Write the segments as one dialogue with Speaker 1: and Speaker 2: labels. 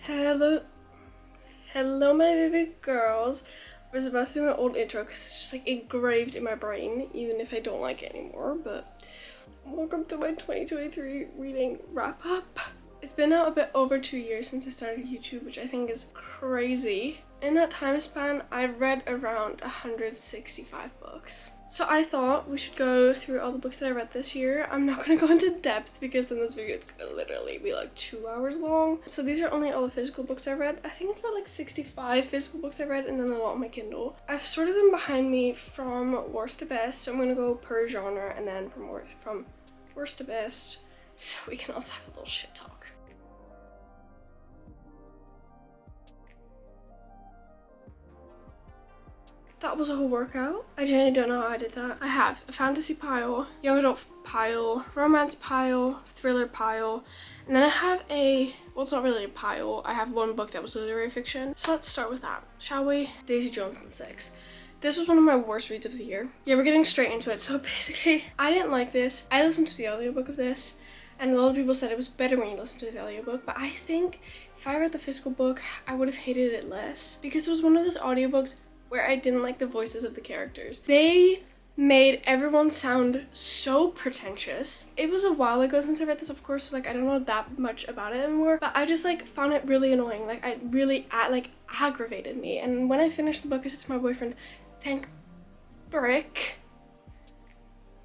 Speaker 1: Hello, hello my baby girls. I was about to do my old intro because it's just like engraved in my brain, even if I don't like it anymore, but welcome to my 2023 reading wrap up. It's been now a bit over 2 years since I started YouTube, which I think is crazy. In that time span, I've read around 165 books. So I thought we should go through all the books that I read this year. I'm not going to go into depth because then this video is going to literally be like 2 hours long. So these are only all the physical books I read. I think it's about like 65 physical books I read and then a lot on my Kindle. I've sorted them behind me from worst to best. So I'm going to go per genre and then from worst to best. So we can also have a little shit talk. That was a whole workout. I genuinely don't know how I did that. I have a fantasy pile, young adult pile, romance pile, thriller pile, and then I have well, it's not really a pile. I have one book that was literary fiction. So let's start with that, shall we? Daisy Jones and Six. This was one of my worst reads of the year. Yeah, we're getting straight into it. So basically, I didn't like this. I listened to the audiobook of this, and a lot of people said it was better when you listen to the audiobook, but I think if I read the physical book, I would have hated it less because it was one of those audiobooks where I didn't like the voices of the characters. They made everyone sound so pretentious. It was a while ago since I read this, of course, so like I don't know that much about it anymore, but I just like found it really annoying. Like it really aggravated me. And when I finished the book, I said to my boyfriend, thank brick,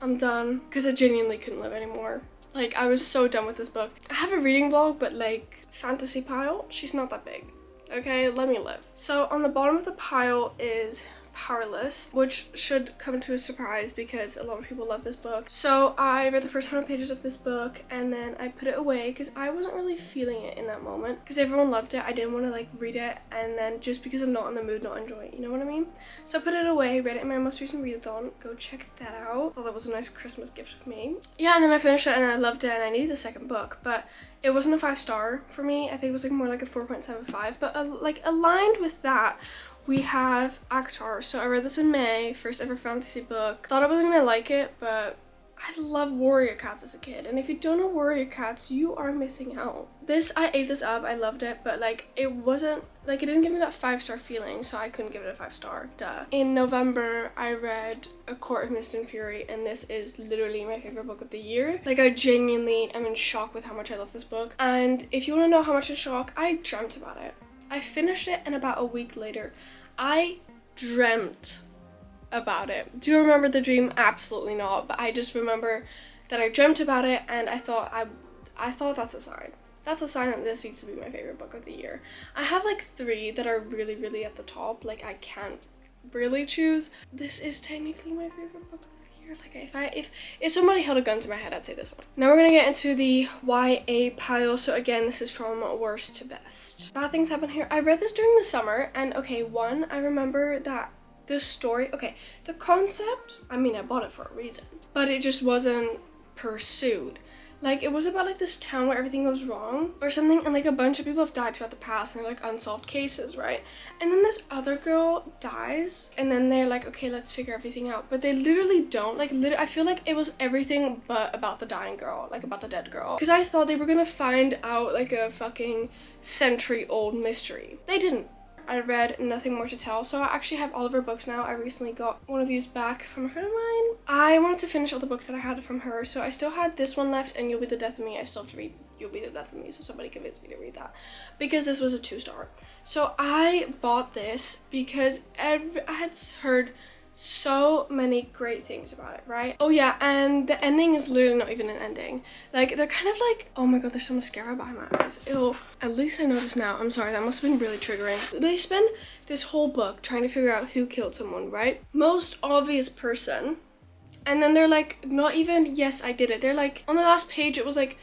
Speaker 1: I'm done, because I genuinely couldn't live anymore. Like I was so done with this book. I have a reading blog, but like fantasy pile, she's not that big. Okay, let me live. So on the bottom of the pile is Powerless, which should come to a surprise because a lot of people love this book. So I read the first 100 pages of this book and then I put it away because I wasn't really feeling it in that moment. Because everyone loved it, I didn't want to like read it and then just because I'm not in the mood, not enjoy it, you know what I mean? So I put it away, read it in my most recent readathon. Go check that out. Thought that was a nice Christmas gift of me. Yeah, and then I finished it and I loved it and I needed the second book, but it wasn't a 5-star for me. I think it was like more like a 4.75, but like aligned with that, we have Akatar. So I read this in May, first ever fantasy book. Thought I wasn't gonna like it, but I loved warrior cats as a kid. And if you don't know warrior cats, you are missing out. I ate this up, I loved it, but like it wasn't, like it didn't give me that 5-star feeling, so I couldn't give it a 5-star, duh. In November, I read A Court of Mist and Fury, and this is literally my favorite book of the year. Like I genuinely am in shock with how much I love this book. And if you wanna know how much in shock, I dreamt about it. I finished it and about a week later, I dreamt about it. Do you remember the dream? Absolutely not, but I just remember that I dreamt about it and I thought that's a sign. That's a sign that this needs to be my favorite book of the year. I have like 3 that are really, really at the top. Like I can't really choose. This is technically my favorite book of the year. Like if somebody held a gun to my head, I'd say this one. Now we're gonna get into the YA pile. So again, this is from worst to best. Bad things happen here. I read this during the summer and okay, one, I remember that the story, okay, the concept, I mean, I bought it for a reason, but it just wasn't pursued. Like, it was about, like, this town where everything goes wrong or something, and, like, a bunch of people have died throughout the past, and they're, like, unsolved cases, right? And then this other girl dies, and then they're like, okay, let's figure everything out. But they literally don't. Like, I feel like it was everything but about the dying girl, like, about the dead girl. Because I thought they were gonna find out, like, a fucking century-old mystery. They didn't. I read Nothing More to Tell, so I actually have all of her books now. I recently got one of these back from a friend of mine. I wanted to finish all the books that I had from her, so I still had this one left and You'll Be the Death of Me. I still have to read You'll Be the Death of Me, so somebody convinced me to read that because this was a 2-star. So I bought this because I had heard so many great things about it, right? Oh yeah, and the ending is literally not even an ending. Like, they're kind of like, oh my god, there's some mascara behind my eyes. Ew. At least I know this now. I'm sorry, that must have been really triggering. They spend this whole book trying to figure out who killed someone, right? Most obvious person. And then they're like, not even, yes, I did it. They're like, on the last page, it was like,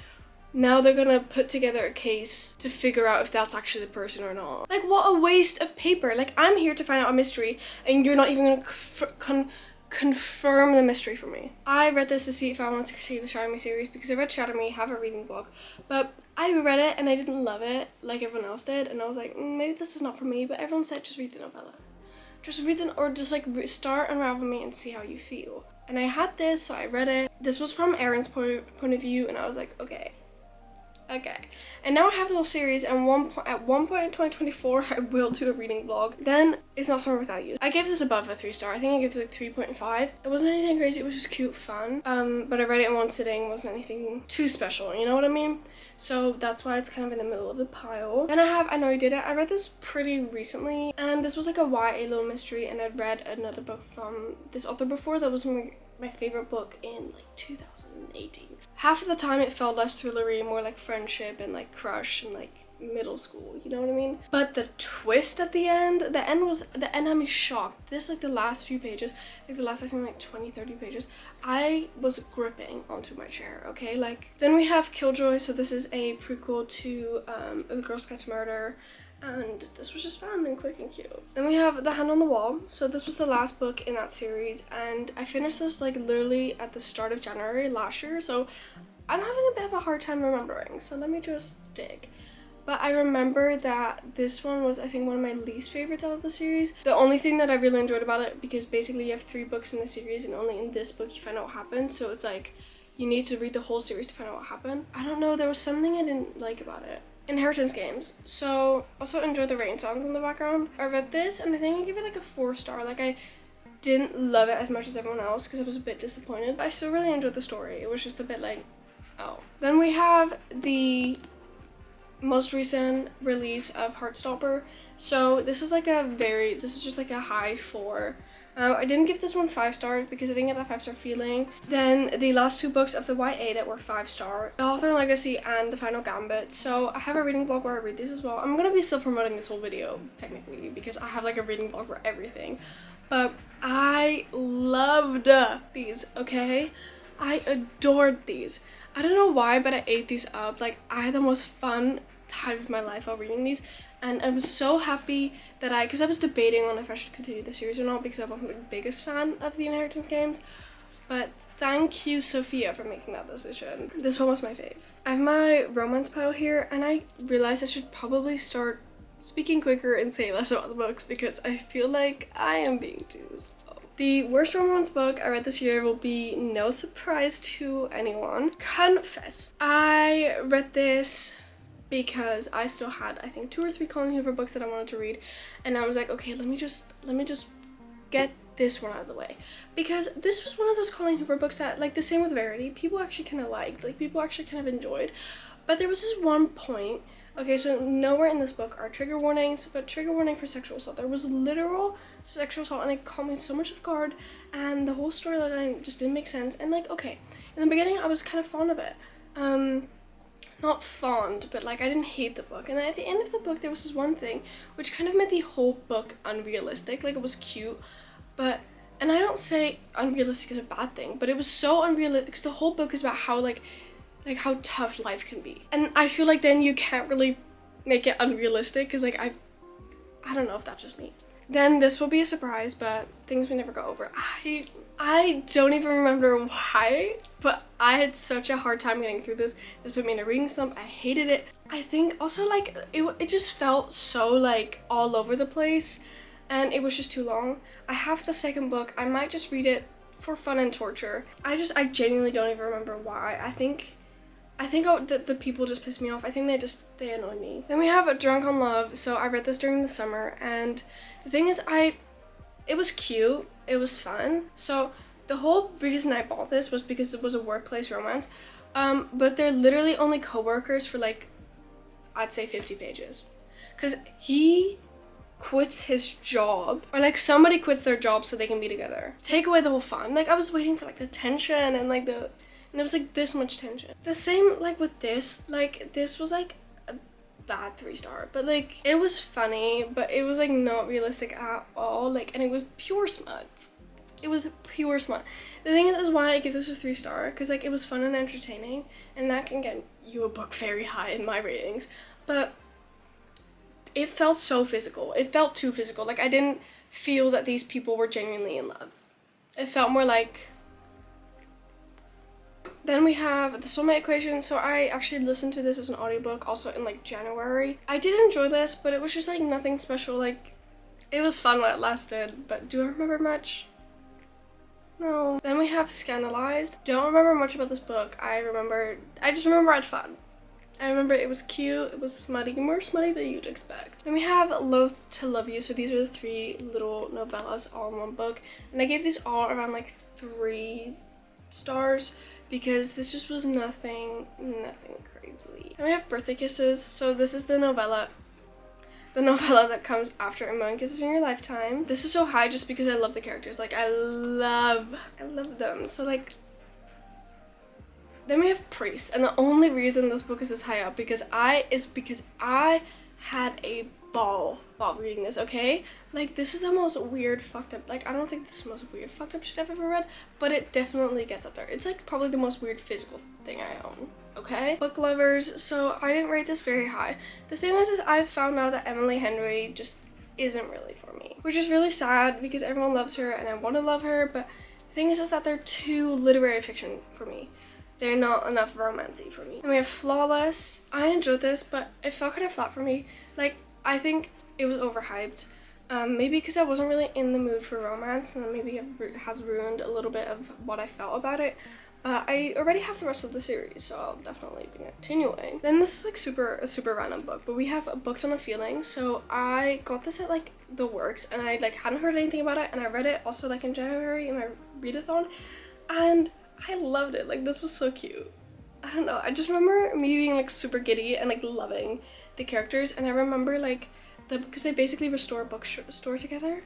Speaker 1: now they're gonna put together a case to figure out if that's actually the person or not. Like, what a waste of paper. Like, I'm here to find out a mystery and you're not even gonna confirm the mystery for me. I read this to see if I wanted to see the Shadow Me series because I read Shadow Me, have a reading blog, but I read it and I didn't love it like everyone else did, and I was like, maybe this is not for me, but everyone said just read the novella. Just read it, or just like start Unravel Me and see how you feel. And I had this, so I read it. This was from Erin's point of view, and I was like, okay, Okay, and now I have the whole series, and at one point in 2024, I will do a reading vlog. Then It's Not Summer Without You. I gave this above a 3-star. I think I gave this like 3.5. It wasn't anything crazy, it was just cute fun. But I read it in one sitting, it wasn't anything too special, you know what I mean? So that's why it's kind of in the middle of the pile. Then I have I Know You Did It. I read this pretty recently, and this was like a YA little mystery, and I'd read another book from this author before that was my favorite book in like 2018. Half of the time it felt less thrillery, more like friendship and like crush and like middle school, you know what I mean? But the twist at the end had me shocked. This, like the last few pages, like the last I think like 20-30 pages, I was gripping onto my chair, okay? Like, then we have Killjoy, so this is a prequel to The Girl Scouts Murder, and this was just fun and quick and cute. Then we have The Hand on the Wall, so this was the last book in that series, and I finished this like literally at the start of January last year, so I'm having a bit of a hard time remembering, so let me just dig. But I remember that this one was, I think, one of my least favorites out of the series. The only thing that I really enjoyed about it, because basically you have 3 books in the series and only in this book you find out what happened, so it's like you need to read the whole series to find out what happened. I don't know, there was something I didn't like about it. Inheritance Games. So, also enjoyed the rain sounds in the background. I read this and I think I gave it like a 4-star. Like, I didn't love it as much as everyone else because I was a bit disappointed. But I still really enjoyed the story. It was just a bit like, oh. Then we have the most recent release of Heartstopper. So this is just like a high 4. I didn't give this one 5 stars because I didn't get that 5-star feeling. Then the last 2 books of the YA that were 5-star, The Hawthorne Legacy and The Final Gambit. So I have a reading vlog where I read these as well. I'm gonna be still promoting this whole video technically because I have like a reading vlog for everything. But I loved these, okay? I adored these. I don't know why, but I ate these up. Like, I had the most fun time of my life while reading these, and I was so happy that because I was debating on if I should continue the series or not because I wasn't the biggest fan of the Inheritance Games, but thank you, Sophia, for making that decision. This one was my fave. I have my romance pile here, and I realized I should probably start speaking quicker and say less about the books because I feel like I am being too slow. The worst romance book I read this year will be no surprise to anyone. Confess. I read this because I still had, I think, 2 or 3 Colleen Hoover books that I wanted to read, and I was like, okay, let me just get this one out of the way, because this was one of those Colleen Hoover books that, like, the same with Verity, people actually kind of liked, like, people actually kind of enjoyed, but there was this one point, okay, so nowhere in this book are trigger warnings, but trigger warning for sexual assault. There was literal sexual assault, and it caught me so much off guard, and the whole storyline just didn't make sense, and, like, okay, in the beginning, I was kind of fond of it, not fond, but like I didn't hate the book. And then at the end of the book there was this one thing which kind of made the whole book unrealistic. Like, it was cute, but, and I don't say unrealistic is a bad thing, but it was so unrealistic because the whole book is about how like how tough life can be. And I feel like then you can't really make it unrealistic because like I don't know if that's just me. Then this will be a surprise, but things we never got over. I don't even remember why, but I had such a hard time getting through this. This put me in a reading slump. I hated it. I think also like it just felt so like all over the place, and it was just too long. I have the second book. I might just read it for fun and torture. I genuinely don't even remember why. I think the people just pissed me off. I think they annoyed me. Then we have a Drunk on Love. So I read this during the summer, and the thing is it was cute. It was fun. So the whole reason I bought this was because it was a workplace romance. But they're literally only co-workers for like, I'd say 50 pages. Because he quits his job, or like somebody quits their job so they can be together. Take away the whole fun. Like, I was waiting for like the tension and like and there was like this much tension. The same like with this, like this was like a bad 3-star, but like it was funny, but it was like not realistic at all, like, and it was pure smut. It was pure smut. The thing is why I give this a 3-star, because like it was fun and entertaining, and that can get you a book very high in my ratings, but it felt so physical. It felt too physical. Like, I didn't feel that these people were genuinely in love. It felt more like. Then we have The Soulmate Equation. So I actually listened to this as an audiobook also in like January. I did enjoy this, but it was just like nothing special. Like, it was fun while it lasted, but do I remember much? No. Then we have Scandalized. Don't remember much about this book. I just remember I had fun. I remember it was cute, it was smutty, more smutty than you'd expect. Then we have Loath to Love You. So these are the 3 little novellas all in one book. And I gave these all around like 3 stars because this just was nothing crazy. And we have Birthday Kisses. So this is the novella that comes after A Million Kisses in Your Lifetime. This is so high just because I love the characters. Like I love them. So like, then we have Priest, and the only reason this book is this high up because I had a ball while reading this, okay? Like, this is the most weird fucked up, like, I don't think this is the most weird fucked up shit I've ever read, but it definitely gets up there. It's like probably the most weird physical thing I own, okay? Book lovers, so I didn't rate this very high. The thing is I've found out that Emily Henry just isn't really for me, which is really sad because everyone loves her and I want to love her, but the thing is that they're too literary fiction for me. They're not enough romancy for me. And we have Flawless. I enjoyed this, but it felt kind of flat for me. Like, I think it was overhyped. Maybe because I wasn't really in the mood for romance, and maybe it has ruined a little bit of what I felt about it. I already have the rest of the series, so I'll definitely be continuing. Then this is like a super random book, but we have a Booked on a Feeling. So I got this at like the works, and I like hadn't heard anything about it, and I read it also like in January in my readathon, and I loved it. Like, this was so cute. I don't know, I just remember me being like super giddy and like loving the characters, and I remember like because they basically restore a bookstore together.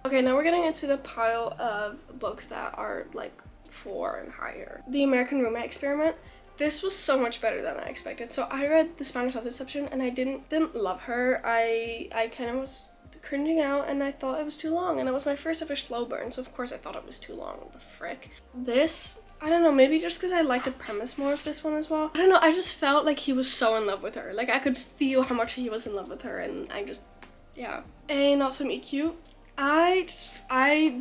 Speaker 1: Okay, now we're getting into the pile of books that are like 4 and higher. The American Roommate Experiment. This was so much better than I expected. So I read the Spanish author section and I didn't love her. I kind of was cringing out and I thought it was too long, and it was my first ever slow burn, so of course I thought it was too long. What the frick. This, I don't know, maybe just because I like the premise more of this one as well. I don't know, I just felt like he was so in love with her. Like, I could feel how much he was in love with her, and I just, yeah. A Not So Meet Cute. I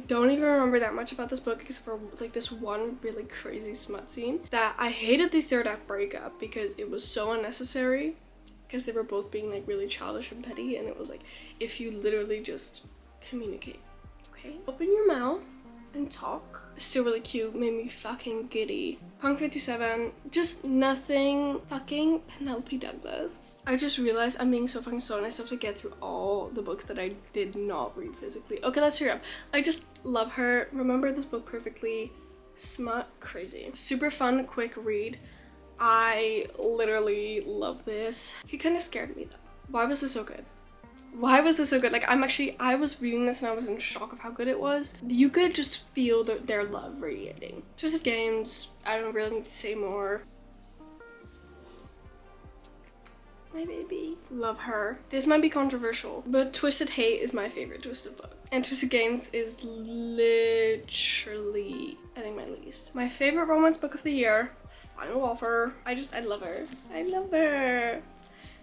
Speaker 1: don't even remember that much about this book except for like this one really crazy smut scene that I hated. The third act breakup because it was so unnecessary, because they were both being like really childish and petty, and it was like, if you literally just communicate, okay? Open your mouth and talk. Still really cute, made me fucking giddy. Punk 57, just nothing. Fucking Penelope Douglas. I just realized I'm being so fucking slow and I still have to get through all the books that I did not read physically. Okay, let's hurry up. I just love her. Remember this book perfectly. Smut crazy. Super fun, quick read. I literally love this. He kind of scared me though. Why was this so good? Why was this so good? Like, I was reading this and I was in shock of how good it was. You could just feel their love radiating. Twisted Games, I don't really need to say more. My baby. Love her. This might be controversial, but Twisted Hate is my favorite Twisted book. And Twisted Games is literally, I think, my least. My favorite romance book of the year, Final Offer. I love her. I love her.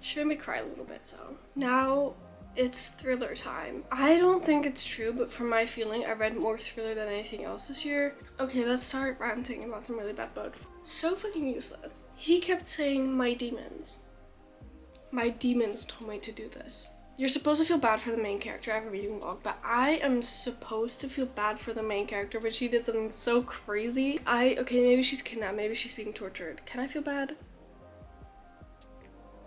Speaker 1: She made me cry a little bit, so. Now it's thriller time. I don't think it's true, but from my feeling, I read more thriller than anything else this year. Okay, let's start ranting about some really bad books. So fucking useless. He kept saying, my demons. My demons told me to do this. You're supposed to feel bad for the main character. I have a reading log, but I am supposed to feel bad for the main character, but she did something so crazy. Okay, maybe she's kidnapped, maybe she's being tortured. Can I feel bad?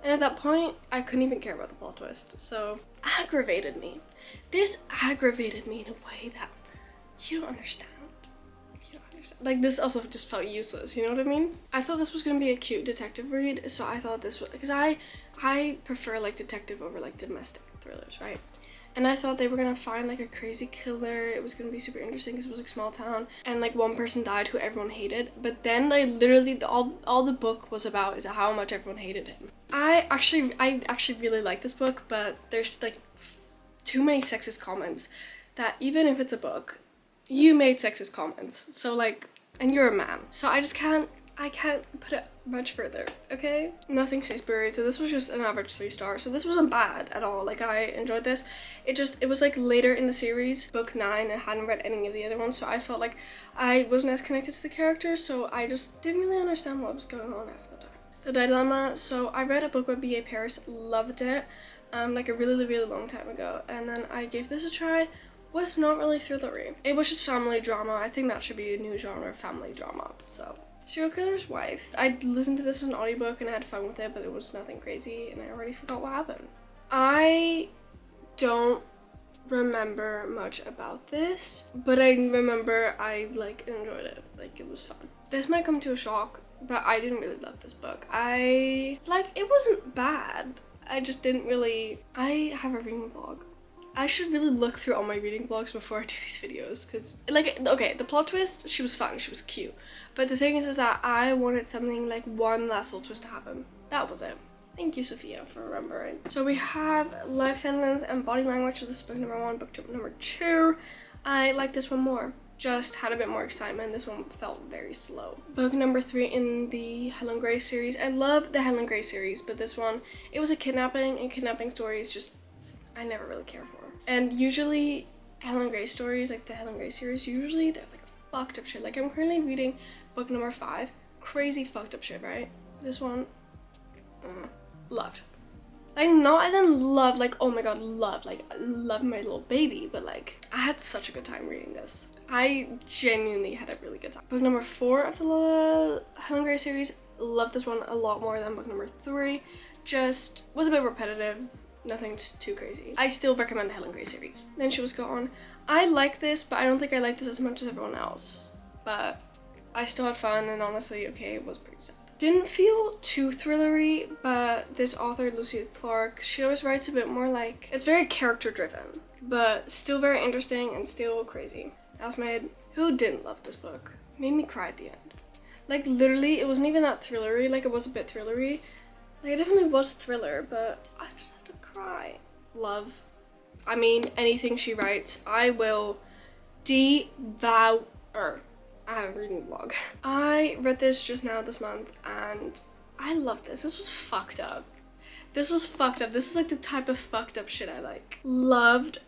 Speaker 1: And at that point, I couldn't even care about the plot twist, so aggravated me. This aggravated me in a way that you don't understand. You don't understand. Like, this also just felt useless, you know what I mean? I thought this was gonna be a cute detective read, so I thought this was, because I prefer like detective over like domestic thrillers, right? And I thought they were gonna find like a crazy killer. It was gonna be super interesting because it was like small town, and like one person died who everyone hated. But then like literally all the book was about is how much everyone hated him. I actually really like this book, but there's like too many sexist comments that even if it's a book, you made sexist comments. So like, and you're a man. So I can't put it much further, okay? Nothing stays buried, so this was just an average 3 star. So this wasn't bad at all. Like, I enjoyed this. It was like later in the series, book 9, I hadn't read any of the other ones, so I felt like I wasn't as connected to the characters, so I just didn't really understand what was going on after that. The Dilemma, so I read a book by B.A. Paris, loved it, like a really, really long time ago, and then I gave this a try. Was not really thrillery. It was just family drama. I think that should be a new genre, family drama, so Serial Killer's Wife. I listened to this as an audiobook and I had fun with it, but it was nothing crazy and I already forgot what happened. I don't remember much about this, but I remember I like enjoyed it. Like, it was fun. This might come to a shock, but I didn't really love this book. It wasn't bad. I just didn't really. I have a reading vlog. I should really look through all my reading vlogs before I do these videos, because, like, okay, the plot twist, she was fun, she was cute, but the thing is that I wanted something, like, one last little twist to happen. That was it. Thank you, Sophia, for remembering. So we have Life Sentence and Body Language. So this is book number 1, book number 2. I like this one more. Just had a bit more excitement. This one felt very slow. Book number 3 in the Helen Gray series. I love the Helen Gray series, but this one, it was a kidnapping, and kidnapping stories just, I never really care for. And usually Helen Gray stories, like the Helen Gray series, usually they're like fucked up shit. Like, I'm currently reading book number 5. Crazy fucked up shit, right? This one, loved. Like, not as in love, like, oh my god, love, like, I love my little baby, but like, I had such a good time reading this. I genuinely had a really good time. Book number 4 of the Helen Gray series, loved this one a lot more than book number 3. Just was a bit repetitive, nothing too crazy. I still recommend the Helen Gray series. Then She Was Gone. I like this, but I don't think I like this as much as everyone else. But I still had fun, and honestly, okay, it was pretty sad. Didn't feel too thrillery, but this author, Lucy Clark, she always writes a bit more like, it's very character driven, but still very interesting and still crazy. Housemaid, who didn't love this book? Made me cry at the end. Like, literally, it wasn't even that thrillery, like, it was a bit thrillery. Like, it definitely was thriller, but I just had to cry. Love. I mean, anything she writes, I will devour. I have a reading vlog. I read this just now this month and I love this. This was fucked up. This was fucked up. This is like the type of fucked up shit I like. Loved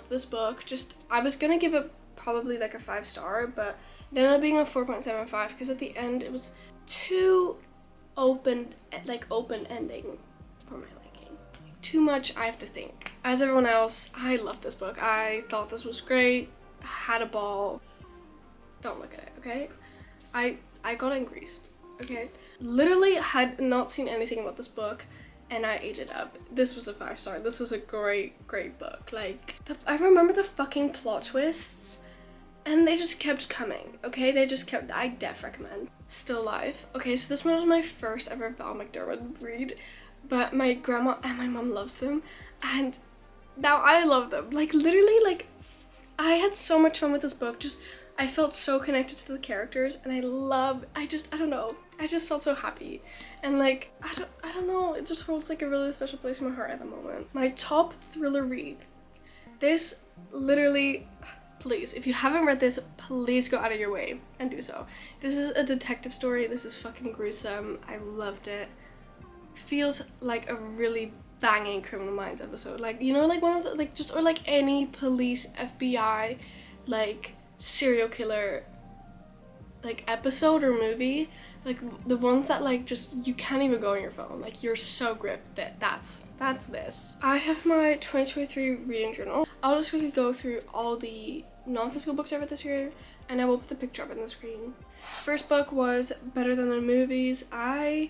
Speaker 1: this book. Just, I was gonna give it probably like a 5-star, but it ended up being a 4.75 because at the end it was too open ending for my liking. Too much I have to think. As everyone else, I loved this book. I thought this was great. Had a ball. Don't look at it, okay? I got it in Greece, okay? Literally had not seen anything about this book and I ate it up. This was a 5-star. This was a great book. Like, I remember the fucking plot twists and they just kept coming, okay? They just kept, I def recommend. Still Alive. Okay, so this one was my first ever Val McDermott read, but my grandma and my mom loves them and now I love them. Like, literally, like, I had so much fun with this book. Just, I felt so connected to the characters and I don't know. I just felt so happy. And like, I don't know, it just holds like a really special place in my heart at the moment. My top thriller read. This literally, please, if you haven't read this, please go out of your way and do so. This is a detective story. This is fucking gruesome. I loved it. Feels like a really banging Criminal Minds episode. Like, you know, like one of the, like, just, or like any police, FBI, like, serial killer like episode or movie, like the ones that like just you can't even go on your phone, like you're so gripped. That's this. I have my 2023 reading journal. I'll just quickly go through all the non-physical books I read this year and I will put the picture up on the screen. First book was Better Than the Movies. I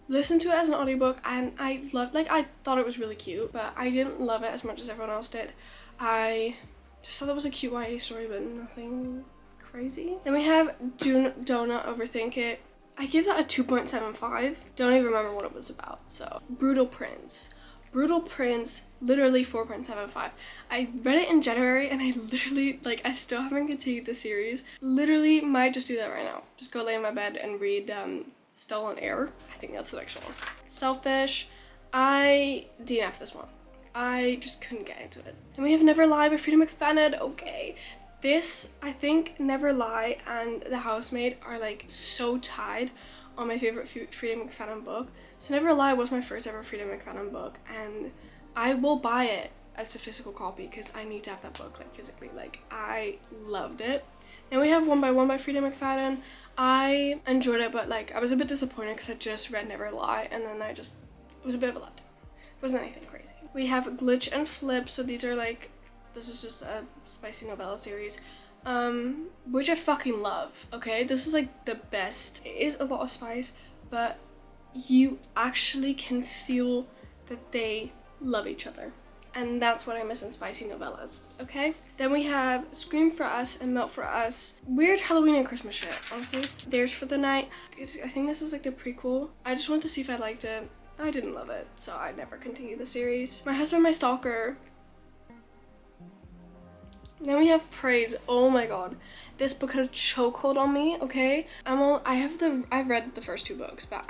Speaker 1: listened to it as an audiobook and I loved, like, I thought it was really cute, but I didn't love it as much as everyone else did. I just thought it was a cute YA story, but nothing crazy. Then we have Do Not Overthink It. I give that a 2.75. Don't even remember what it was about. So, Brutal Prince. Brutal Prince, literally 4.75. I read it in January and I literally, like, I still haven't continued the series. Literally might just do that right now. Just go lay in my bed and read Stolen Air. I think that's the next one. Selfish. I DNF this one. I just couldn't get into it. Then we have Never Lie by Frida McFadden. Okay, this, I think Never Lie and The Housemaid are like so tied on my favorite Frida McFadden book. So Never Lie was my first ever Frida McFadden book and I will buy it as a physical copy because I need to have that book like physically. Like, I loved it. And we have One by One by Frida McFadden. I enjoyed it, but like I was a bit disappointed because I just read Never Lie and then it was a bit of a letdown. It wasn't anything crazy. We have Glitch and Flip, so these are like, this is just a spicy novella series which I fucking love, okay? This is like the best. It is a lot of spice, but you actually can feel that they love each other. And that's what I miss in spicy novellas, okay? Then we have Scream for Us and Melt for Us. Weird Halloween and Christmas shit, honestly. Theirs for the Night. I think this is like the prequel. I just wanted to see if I liked it. I didn't love it, so I never continued the series. My Husband, My Stalker. Then we have Praise. Oh my god. This book had a chokehold on me, okay? I've read the first 2 books, but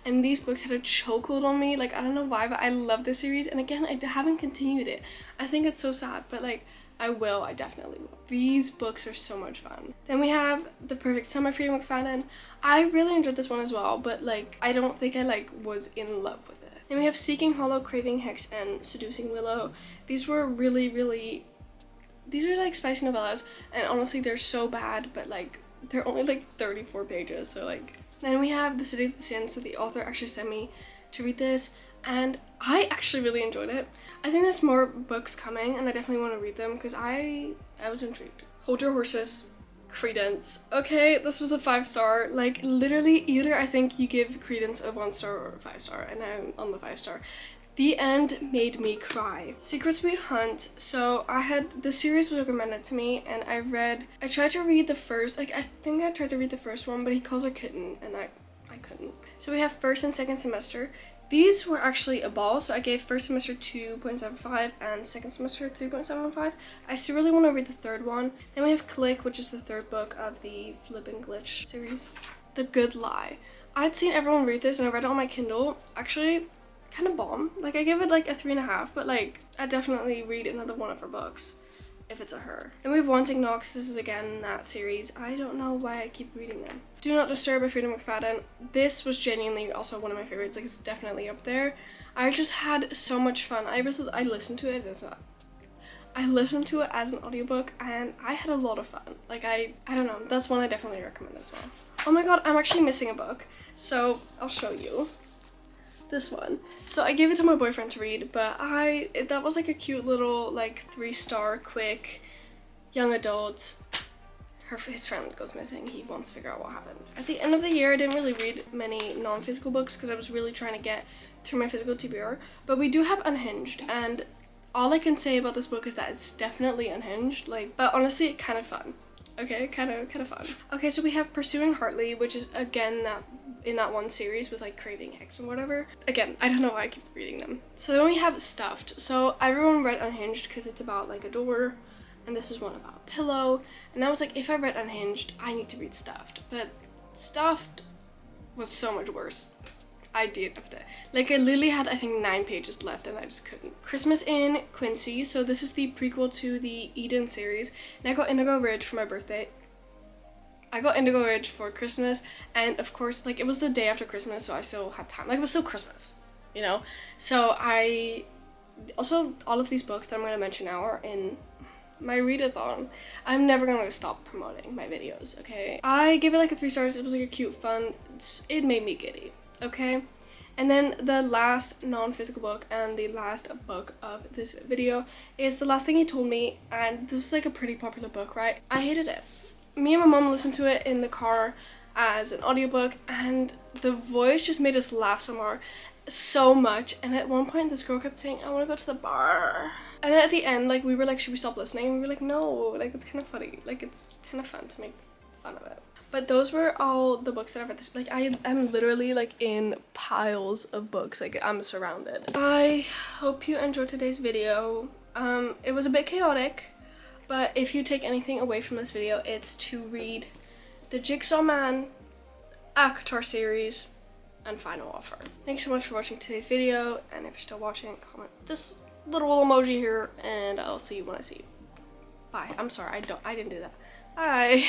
Speaker 1: and these books had a chokehold on me. Like, I don't know why, but I love this series. And again, I haven't continued it. I think it's so sad, but like, I definitely will. These books are so much fun. Then we have The Perfect Summer, Freida McFadden. I really enjoyed this one as well, but like, I don't think I like was in love with it. Then we have Seeking Hollow, Craving Hex, and Seducing Willow. These were these are like spicy novellas, and honestly they're so bad, but like they're only like 34 pages, so like. Then we have The City of the Sin. So the author actually sent me to read this, and I actually really enjoyed it. I think there's more books coming, and I definitely want to read them because I was intrigued. Hold Your Horses, Credence. Okay, this was a 5-star. Like, literally, either I think you give Credence a 1-star or a 5-star, and I'm on the 5-star. The end made me cry. Secrets We Hunt. So the series was recommended to me, and I tried to read the first, like, I think I tried to read the first one, but he calls her Kitten, and I couldn't. So we have first and second semester. These were actually a ball, so I gave first semester 2.75 and second semester 3.75. I still really want to read the third one. Then we have Click, which is the 3rd book of the Flip and Glitch series. The Good Lie. I'd seen everyone read this, and I read it on my Kindle. Actually, kind of bomb. Like, I give it like a 3.5, but like, I definitely read another one of her books if it's a her. Then we have Wanting Knox. This is again that series. I don't know why I keep reading them. Do Not Disturb by Freida McFadden. This was genuinely also one of my favorites. Like, it's definitely up there. I just had so much fun. I listened to it as an audiobook, and I had a lot of fun. Like, I don't know. That's one I definitely recommend as well. Oh my god, I'm actually missing a book. So I'll show you. This one. So I gave it to my boyfriend to read, but that was like a cute little like 3-star quick young adult. His friend goes missing. He wants to figure out what happened. At the end of the year, I didn't really read many non-physical books because I was really trying to get through my physical TBR, but we do have Unhinged, and all I can say about this book is that it's definitely unhinged, like, but honestly kind of fun. Okay, kind of fun. Okay, so we have Pursuing Hartley, which is again in that one series with like Craving Hex and whatever. Again, I don't know why I keep reading them. So then we have Stuffed. So everyone read Unhinged because it's about like a door, and this is one about a pillow. And I was like, if I read Unhinged, I need to read Stuffed. But Stuffed was so much worse. I did have to. Like, I literally had, I think, 9 pages left, and I just couldn't. Christmas in Quincy. So this is the prequel to the Eden series. And I got Indigo Ridge for my birthday. I got Indigo Ridge for Christmas, and of course, like, it was the day after Christmas, so I still had time. Like, it was still Christmas, you know? So also, all of these books that I'm going to mention now are in my readathon. I'm never going to stop promoting my videos, okay? I gave it like a 3 stars. It was like a cute, fun, it made me giddy. Okay, and then the last non-physical book and the last book of this video is The Last Thing He Told Me, and this is like a pretty popular book, right? I hated it. Me and my mom listened to it in the car as an audiobook, and the voice just made us laugh so much, and at one point this girl kept saying, I want to go to the bar. And then at the end, like, we were like, should we stop listening? And we were like, no, like, it's kind of funny, like, it's kind of fun to make fun of it. But those were all the books that I've read this, like, I'm literally like in piles of books, like, I'm surrounded. I hope you enjoyed today's video. It was a bit chaotic, but if you take anything away from this video, it's to read the Jigsaw Man, ACOTAR series, and Final Offer. Thanks so much for watching today's video, and if you're still watching, comment this little emoji here, and I'll see you when I see you. Bye. I'm sorry, I didn't do that. Bye.